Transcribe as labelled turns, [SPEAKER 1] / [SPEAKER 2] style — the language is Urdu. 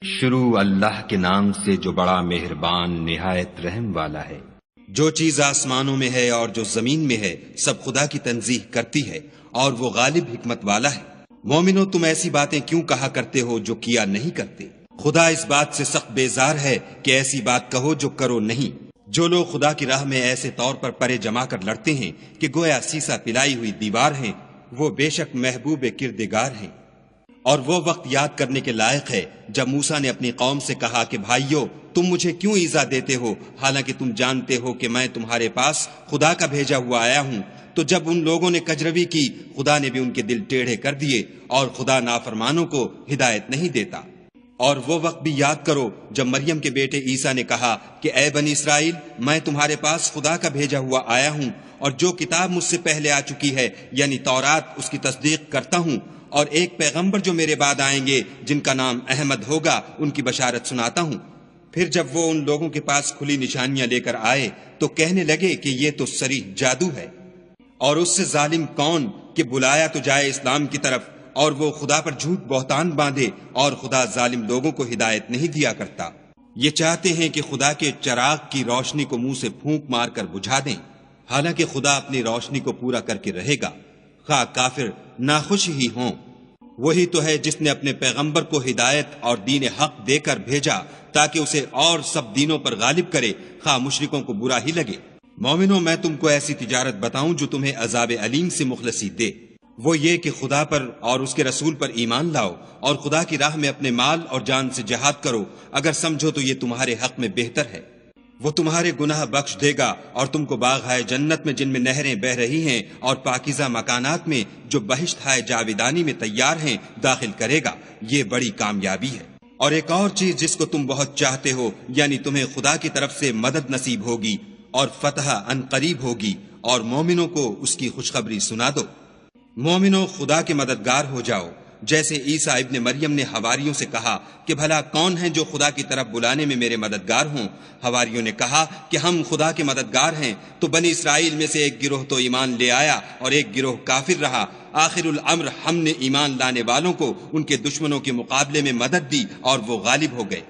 [SPEAKER 1] شروع اللہ کے نام سے جو بڑا مہربان نہایت رحم والا ہے۔
[SPEAKER 2] جو چیز آسمانوں میں ہے اور جو زمین میں ہے سب خدا کی تنزیح کرتی ہے اور وہ غالب حکمت والا ہے۔ مومنو تم ایسی باتیں کیوں کہا کرتے ہو جو کیا نہیں کرتے؟ خدا اس بات سے سخت بیزار ہے کہ ایسی بات کہو جو کرو نہیں۔ جو لوگ خدا کی راہ میں ایسے طور پر پرے جما کر لڑتے ہیں کہ گویا سیسا پلائی ہوئی دیوار ہیں، وہ بے شک محبوب کردگار ہیں۔ اور وہ وقت یاد کرنے کے لائق ہے جب موسیٰ نے اپنی قوم سے کہا کہ بھائیو تم مجھے کیوں ایذا دیتے ہو حالانکہ تم جانتے ہو کہ میں تمہارے پاس خدا کا بھیجا ہوا آیا ہوں۔ تو جب ان لوگوں نے کجروی کی خدا نے بھی ان کے دل ٹیڑھے کر دیے، اور خدا نافرمانوں کو ہدایت نہیں دیتا۔ اور وہ وقت بھی یاد کرو جب مریم کے بیٹے عیسیٰ نے کہا کہ اے بنی اسرائیل میں تمہارے پاس خدا کا بھیجا ہوا آیا ہوں، اور جو کتاب مجھ سے پہلے آ چکی ہے یعنی تورات اس کی تصدیق کرتا ہوں، اور ایک پیغمبر جو میرے بعد آئیں گے جن کا نام احمد ہوگا ان کی بشارت سناتا ہوں۔ پھر جب وہ ان لوگوں کے پاس کھلی نشانیاں لے کر آئے تو کہنے لگے کہ یہ تو صریح جادو ہے، اور اس سے ظالم کون کہ بلایا تو جائے اسلام کی طرف، اور وہ خدا پر جھوٹ بہتان باندھے، اور خدا ظالم لوگوں کو ہدایت نہیں دیا کرتا۔ یہ چاہتے ہیں کہ خدا کے چراغ کی روشنی کو منہ سے پھونک مار کر بجھا دیں، حالانکہ خدا اپنی روشنی کو پورا کر کے رہے گا، خواہ کافر ناخوش ہی ہوں۔ وہی تو ہے جس نے اپنے پیغمبر کو ہدایت اور دین حق دے کر بھیجا تاکہ اسے اور سب دینوں پر غالب کرے، خواہ مشرکوں کو برا ہی لگے۔ مومنوں میں تم کو ایسی تجارت بتاؤں جو تمہیں عذاب علیم سے مخلصی دے، وہ یہ کہ خدا پر اور اس کے رسول پر ایمان لاؤ اور خدا کی راہ میں اپنے مال اور جان سے جہاد کرو، اگر سمجھو تو یہ تمہارے حق میں بہتر ہے۔ وہ تمہارے گناہ بخش دے گا اور تم کو باغ ہائے جنت میں جن میں نہریں بہ رہی ہیں اور پاکیزہ مکانات میں جو بہشت ہائے جاویدانی میں تیار ہیں داخل کرے گا۔ یہ بڑی کامیابی ہے۔ اور ایک اور چیز جس کو تم بہت چاہتے ہو، یعنی تمہیں خدا کی طرف سے مدد نصیب ہوگی اور فتح ان قریب ہوگی، اور مومنوں کو اس کی خوشخبری سنا دو۔ مومنوں خدا کے مددگار ہو جاؤ، جیسے عیسیٰ ابن مریم نے حواریوں سے کہا کہ بھلا کون ہیں جو خدا کی طرف بلانے میں میرے مددگار ہوں؟ حواریوں نے کہا کہ ہم خدا کے مددگار ہیں۔ تو بنی اسرائیل میں سے ایک گروہ تو ایمان لے آیا اور ایک گروہ کافر رہا۔ آخر الامر ہم نے ایمان لانے والوں کو ان کے دشمنوں کے مقابلے میں مدد دی اور وہ غالب ہو گئے۔